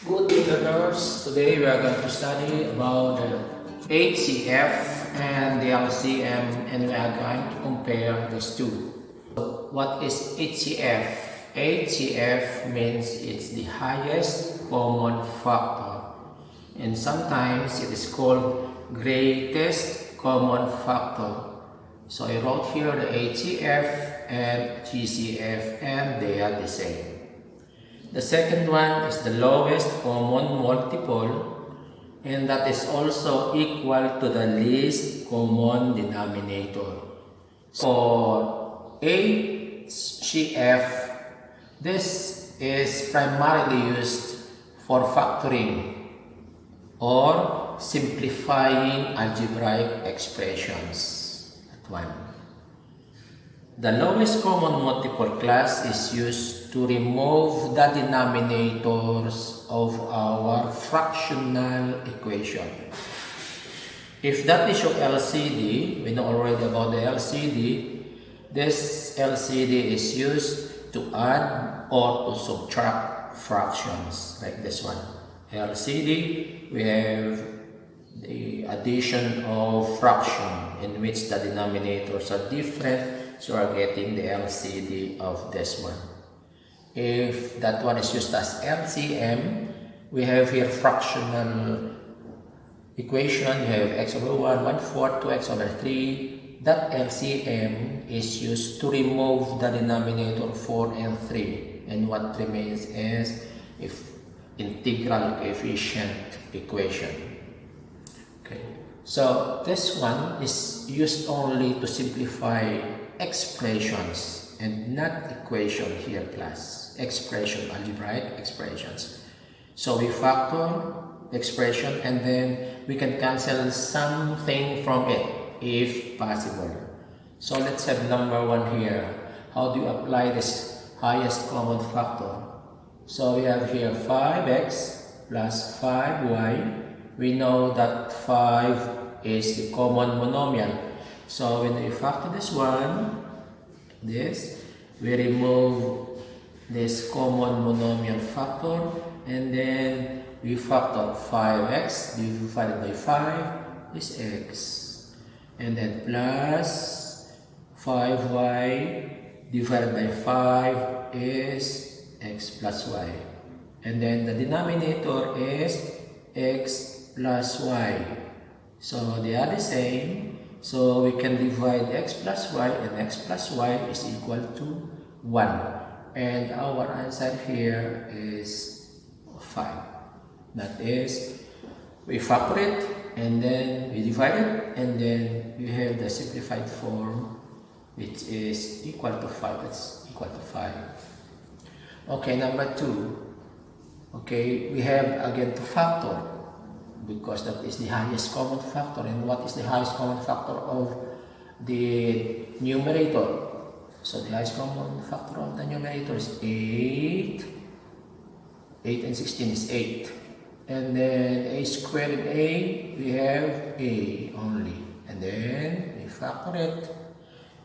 Good learners, today we are going to study about the HCF and the LCM, and we are going to compare these two. So what is HCF? HCF means it's the highest common factor, and sometimes it is called greatest common factor. So I wrote here the HCF and GCF, and they are the same. The second one is the lowest common multiple, and that is also equal to the least common denominator. For HCF, this is primarily used for factoring or simplifying algebraic expressions. That one. The lowest common multiple class is used to remove the denominators of our fractional equation. If that is your LCD, we know already about the LCD. This LCD is used to add or to subtract fractions, like this one. LCD, we have the addition of fraction in which the denominators are different. So we are getting the LCD of this one. If that one is used as LCM, we have here fractional equation. We have x over 1, 1/4, 2x over 3. That LCM is used to remove the denominator 4 and 3. And what remains is if integral coefficient equation. Okay. So this one is used only to simplify expressions and not equation here, class. Expression, algebraic expressions. So we factor expression and then we can cancel something from it if possible. So let's have number 1 here. How do you apply this highest common factor? So we have here 5x plus 5y. We know that 5 is the common monomial. So when we factor this one, we remove this common monomial factor, and then we factor 5x divided by 5 is x, and then plus 5y divided by 5 is x plus y, and then the denominator is x plus y. So they are the same. So we can divide x plus y, and x plus y is equal to 1. And our answer here is 5. That is, we factor it, and then we divide it, and then we have the simplified form, which is equal to 5. That's equal to 5. Okay, number 2. Okay, we have again to factor, because that is the highest common factor. And what is the highest common factor of the numerator? So the highest common factor of the numerator is 8. 8 and 16 is 8. And then a squared and a, we have a only. And then we factor it.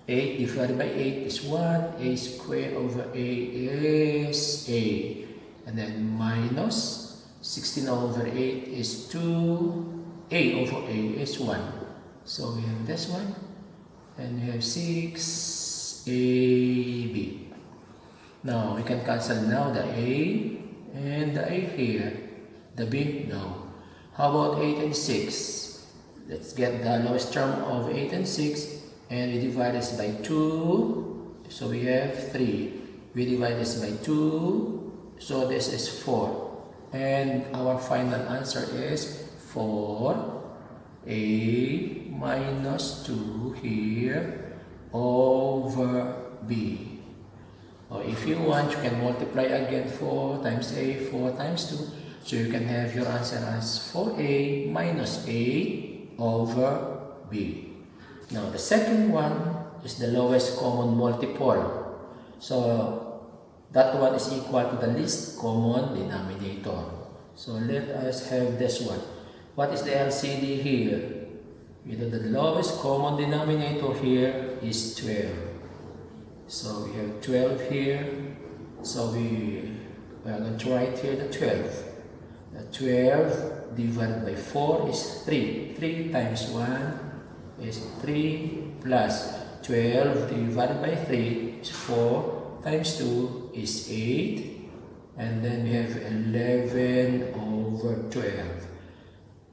8 divided by 8 is 1. A squared over a is a. And then minus 16 over 8 is 2. A over a is 1. So we have this one. And we have 6ab. Now we can cancel now the a and the a here. The b, no. How about 8 and 6? Let's get the lowest term of 8 and 6. And we divide this by 2. So we have 3. We divide this by 2. So this is 4. And our final answer is 4a minus 2 here over b. Or if you want, you can multiply again 4 times a, 4 times 2. So you can have your answer as 4a minus a over b. Now the second one is the lowest common multiple. So that one is equal to the least common denominator. So let us have this one. What is the LCD here? You know, the lowest common denominator here is 12. So we have 12 here. So we are going to write here the 12. 12 divided by 4 is 3. 3 times 1 is 3 plus 12 divided by 3 is 4 times 2 is 8. And then we have 11 over 12.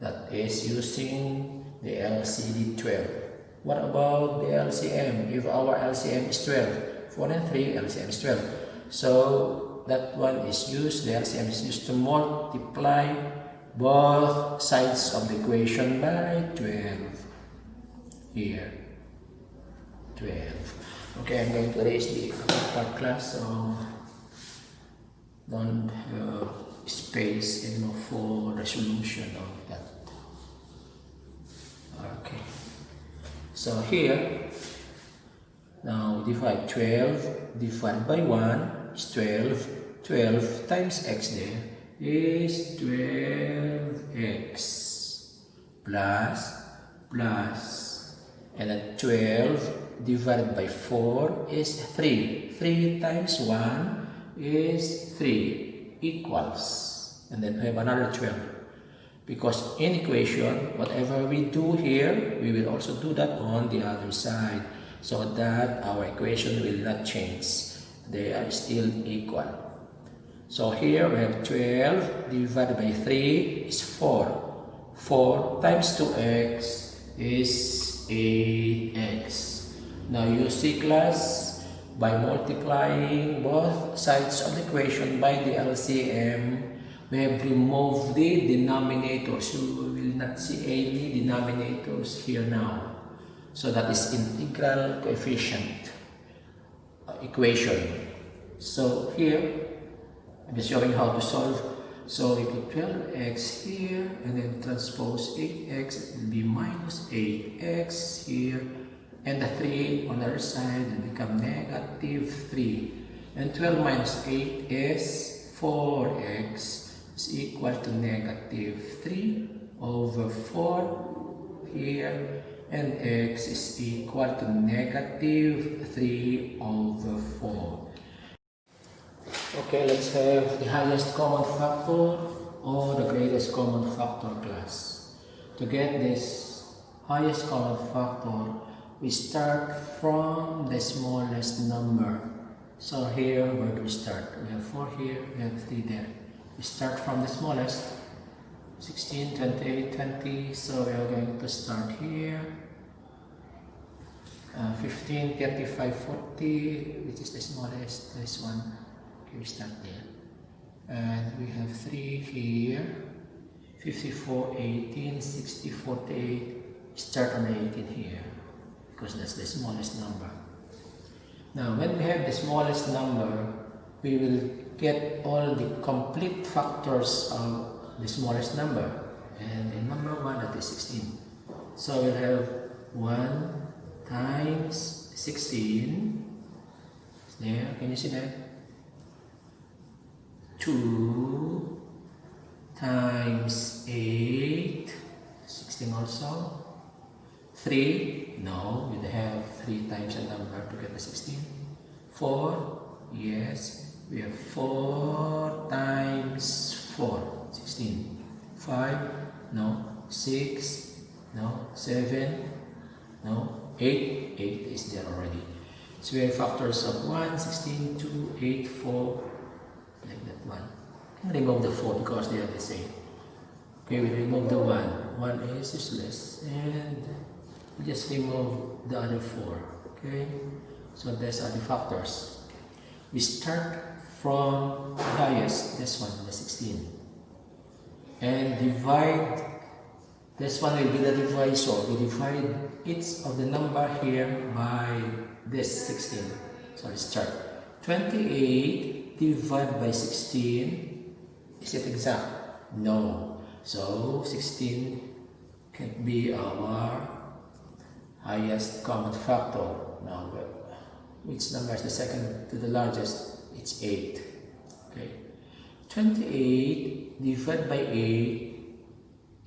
That is using the LCD 12. What about the LCM? If our LCM is 12, 4 and 3, LCM is 12. So that one is used, the LCM is used to multiply both sides of the equation by 12. Here, 12. Okay, I'm going to erase the part class, so don't have space anymore for resolution of that. Okay, so here, now divide 12 divided by 1 is 12. 12 times x there is 12x plus and then 12 divided by 4 is 3. 3 times 1 is 3 equals, and then we have another 12. Because in equation, whatever we do here, we will also do that on the other side, so that our equation will not change. They are still equal. So here we have 12 divided by 3 is 4. 4 times 2x is 8x. Now you see, class, by multiplying both sides of the equation by the LCM, we have removed the denominators. You will not see any denominators here now. So that is integral coefficient equation. So here, I'm just showing how to solve. So we put 12x here and then transpose 8x, it will be minus 8x here, and the 3 on the other side will become negative 3. And 12 minus 8 is 4x is equal to negative 3 over 4 here, and x is equal to negative 3 over 4. Okay, let's have the highest common factor or the greatest common factor, class. To get this highest common factor, we start from the smallest number. So here, where do we start? We have 4 here, we have 3 there. We start from the smallest, 16, 28, 20. So we are going to start here. 15, 35, 40, which is the smallest, this one. Okay, we start there. And we have 3 here, 54, 18, 60, 48. Start on 18 here, because that's the smallest number. Now, when we have the smallest number, we will get all the complete factors of the smallest number. And in number 1, that is 16. So we'll have 1 times 16. There, can you see that? 2 times 8, 16 also. 3, no, we have 3 times a number to get the 16. 4, yes, we have 4 times 4, 16. 5, no. 6, no. 7, no. 8, 8 is there already. So we have factors of 1, 16, 2, 8, 4, like that one. You can remove the 4 because they are the same. Okay, we remove the 1. 1 is useless, and we just remove the other 4. Okay, so these are the factors. We start from the highest, this one, the 16, and divide. This one will be the divisor. We divide each of the number here by this 16. So let's start. 28 divided by 16. Is it exact? No. So 16 can be our highest common factor. Now, which number is the second to the largest? It's 8. Okay. 28 divided by 8.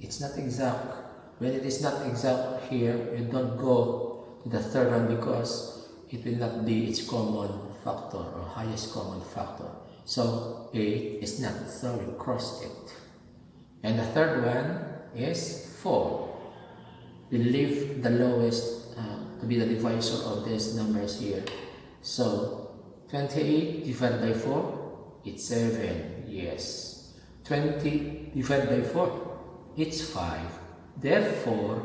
It's not exact. When it is not exact here, you don't go to the third one because it will not be its common factor or highest common factor. So 8 is not, so we cross it. And the third one is 4. We leave the lowest to be the divisor of these numbers here. So 28 divided by 4, it's 7. Yes. 20 divided by 4, it's 5. Therefore,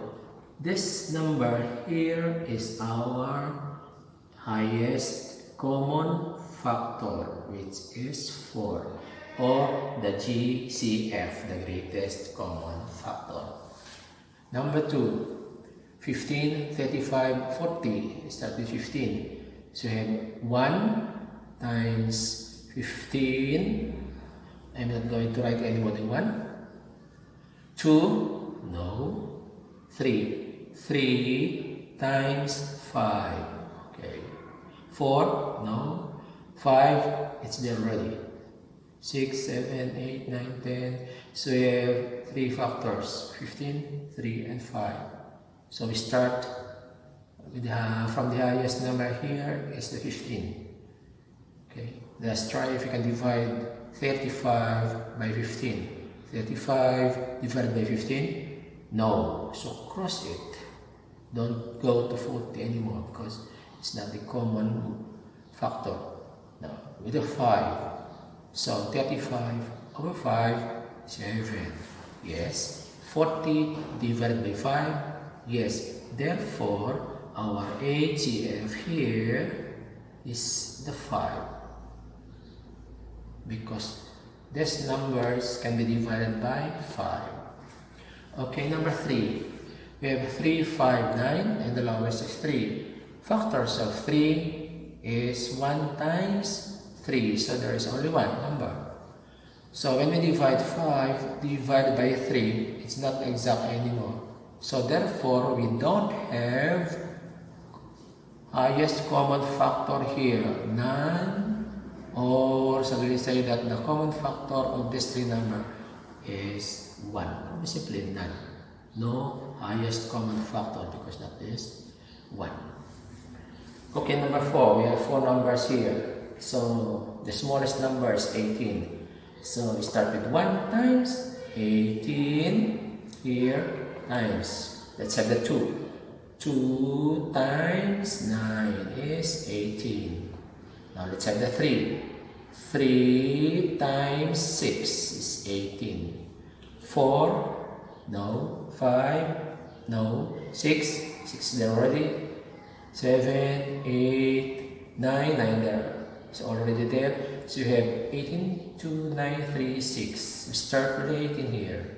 this number here is our highest common factor, which is 4, or the GCF, the greatest common factor. Number 2, 15, 35, 40. Start with 15. So we have 1 times 15. I'm not going to write any more than 1. 2, no. 3. 3 times 5. Okay. 4, no. 5, it's there already. 6, 7, 8, 9, 10. So we have 3 factors, 15, 3, and 5. So we start with from the highest number here is the 15. Okay. Let's try if we can divide 35 by 15. 35 divided by 15? No. So cross it. Don't go to 40 anymore because it's not the common factor. No. With a 5. So 35 over 5, 7. Yes. 40 divided by 5. Yes. Therefore, our HCF here is the 5. Because these numbers can be divided by 5. Okay, number 3. We have 3, 5, 9, and the lowest is 3. Factors of 3 is 1 times 3. So there is only one number. So when we divide 5 divided by 3, it's not exact anymore. So therefore, we don't have highest common factor here. None. Or so we say that the common factor of this 3 number is 1. Or simply none. No highest common factor because that is 1. Okay, number 4. We have 4 numbers here. So the smallest number is 18. So we start with 1 times 18 here times. Let's have the 2. 2 times 9 is 18. Now let's have the 3. 3 times 6 is 18. 4, no. 5, no. 6, 6 there already. 7, 8, 9, 9 there. It's already there. So you have 18, 2, 9, 3, 6. We start with 18 here.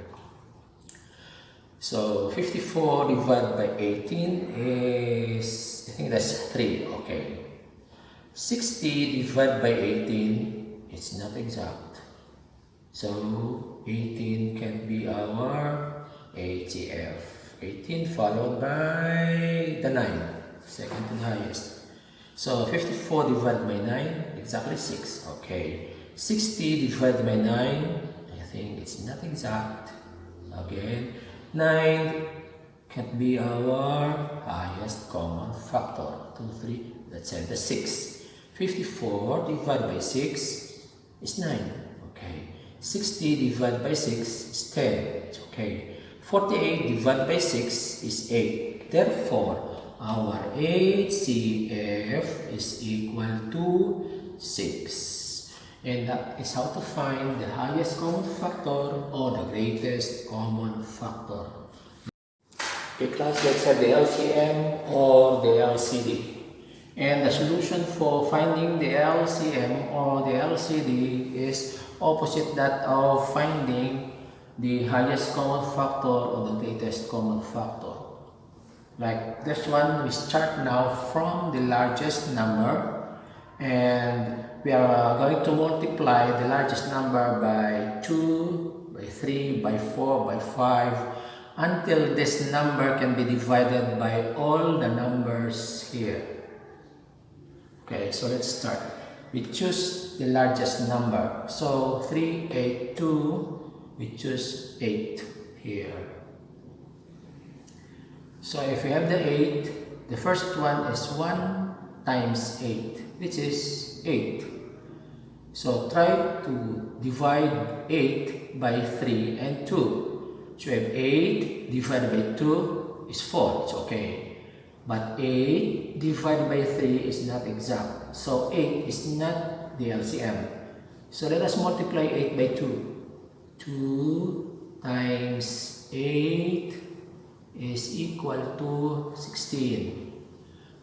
So 54 divided by 18 is, I think that's 3. Okay. 60 divided by 18, it's not exact. So 18 can be our HCF. 18 followed by the 9, second to the highest. So 54 divided by 9, exactly 6. Okay. 60 divided by 9, I think it's not exact. Again, 9 can be our highest common factor. 2, 3, let's have the 6. 54 divided by 6 is 9. Okay. 60 divided by 6 is 10. Okay. 48 divided by 6 is 8. Therefore, our HCF is equal to 6. And that is how to find the highest common factor or the greatest common factor. Okay, class, let's have the LCM or the LCD. And the solution for finding the LCM or the LCD is opposite that of finding the highest common factor or the greatest common factor. Like this one, we start now from the largest number and we are going to multiply the largest number by 2, by 3, by 4, by 5 until this number can be divided by all the numbers here. Okay, so let's start. We choose the largest number. So 3, 8, 2, we choose 8 here. So if we have the 8, the first one is 1 times 8, which is 8. So try to divide 8 by 3 and 2. So we have 8 divided by 2 is 4. It's okay. But 8 divided by 3 is not exact. So 8 is not the LCM. So let us multiply 8 by 2. 2 times 8 is equal to 16.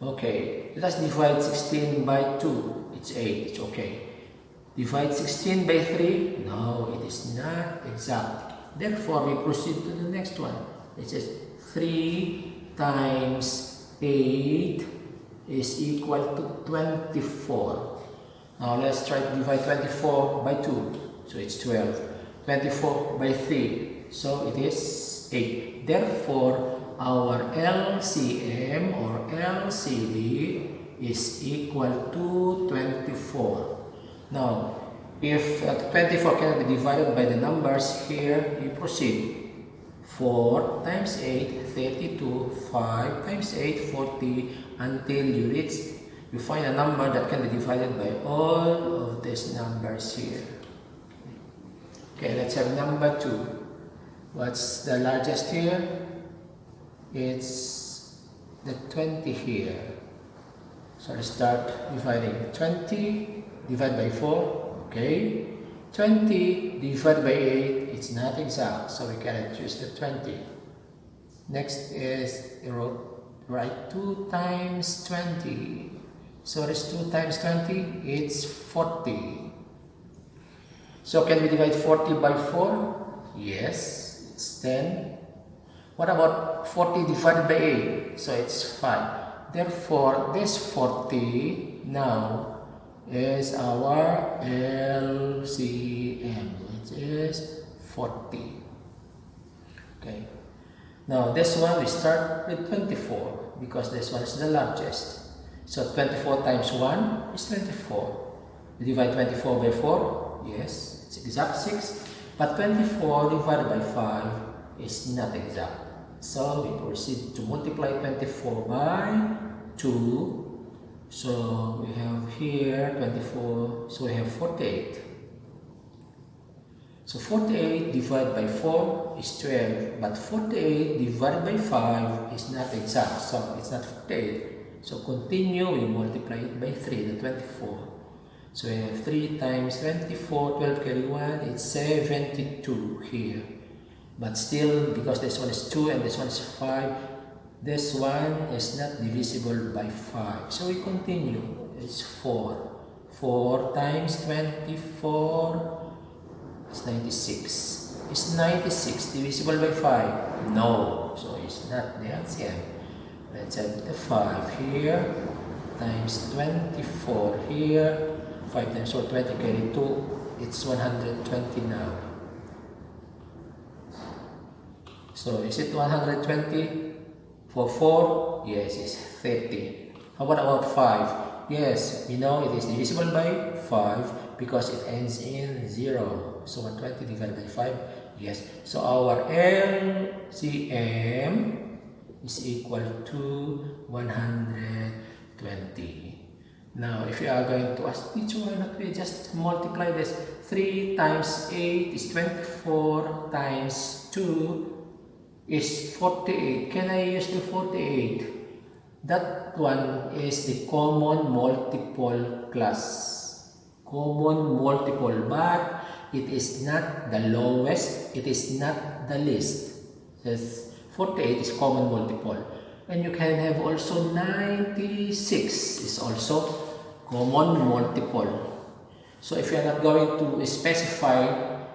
Okay, let us divide 16 by 2. It's 8. It's okay. Divide 16 by 3. No, it is not exact. Therefore, we proceed to the next one. It says 3 times 8 is equal to 24. Now let's try to divide 24 by 2. So it's 12. 24 by 3. So it is 8. Therefore, our LCM or LCD is equal to 24. Now, if 24 cannot be divided by the numbers here, you proceed. 4 times 8, 32, 5 times 8, 40, until you find a number that can be divided by all of these numbers here. Okay, let's have number 2. What's the largest here? It's the 20 here. So let's start dividing. 20 divided by 4, okay. 20 divided by 8, it's not exact, so we cannot use the 20. Next is, write 2 times 20. So what is 2 times 20? It's 40. So can we divide 40 by 4? Yes, it's 10. What about 40 divided by 8? So it's 5. Therefore, this 40 now is our LCM, which is 40. Okay. Now this one we start with 24 because this one is the largest. So 24 times 1 is 24. We divide 24 by 4. Yes, it's exact 6. But 24 divided by 5 is not exact. So we proceed to multiply 24 by 2. So we have here 24, so we have 48. So 48 divided by 4 is 12, but 48 divided by 5 is not exact, so it's not 48. So continue, we multiply it by 3, the 24. So we have 3 times 24, 12 carry 1, it's 72 here. But still, because this one is 2 and this one is 5, this one is not divisible by 5. So we continue. It's 4. 4 times 24 is 96. Is 96 divisible by 5? No. So it's not the LCM. Let's add the 5 here times 24 here. 5 times 4, 20 carry 2. It's 120 now. So is it 120? For 4, yes, it's 30. How about 5? Yes, we know it is divisible by 5 because it ends in 0. So 120 divided by 5, yes. So our LCM is equal to 120. Now, if you are going to ask, teacher, why not we just multiply this? 3 times 8 is 24 times 2 is 48. Can I use the 48? That one is the common multiple class. Common multiple, but it is not the lowest, it is not the least. Yes, 48 is common multiple. And you can have also 96 is also common multiple. So if you are not going to specify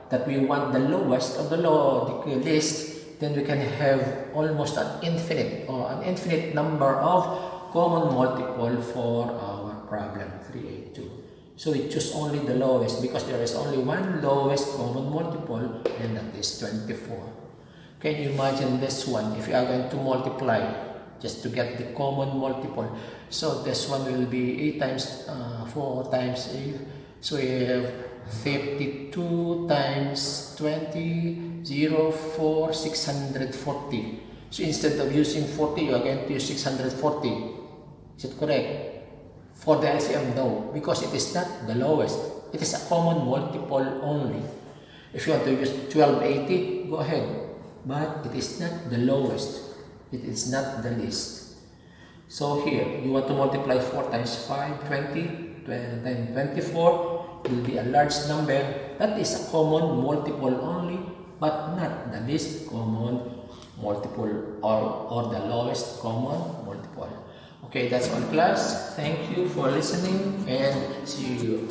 that we want the lowest of the list, then we can have almost an infinite number of common multiple for our problem 382. So we choose only the lowest because there is only one lowest common multiple, and that is 24. Can you imagine this one if you are going to multiply just to get the common multiple? So this one will be 8 times 4 times 8. So we have 52 times 20, 0, 4, 640. So instead of using 40, you are going to use 640. Is it correct? For the LCM, no, because it is not the lowest. it is a common multiple only. If you want to use 1280, go ahead. But it is not the lowest. It is not the least. So here, you want to multiply 4 times 5, 20, then 24 will be a large number. That is a common multiple only, but not the least common multiple or the lowest common multiple. Okay, that's all class. Thank you for listening and see you.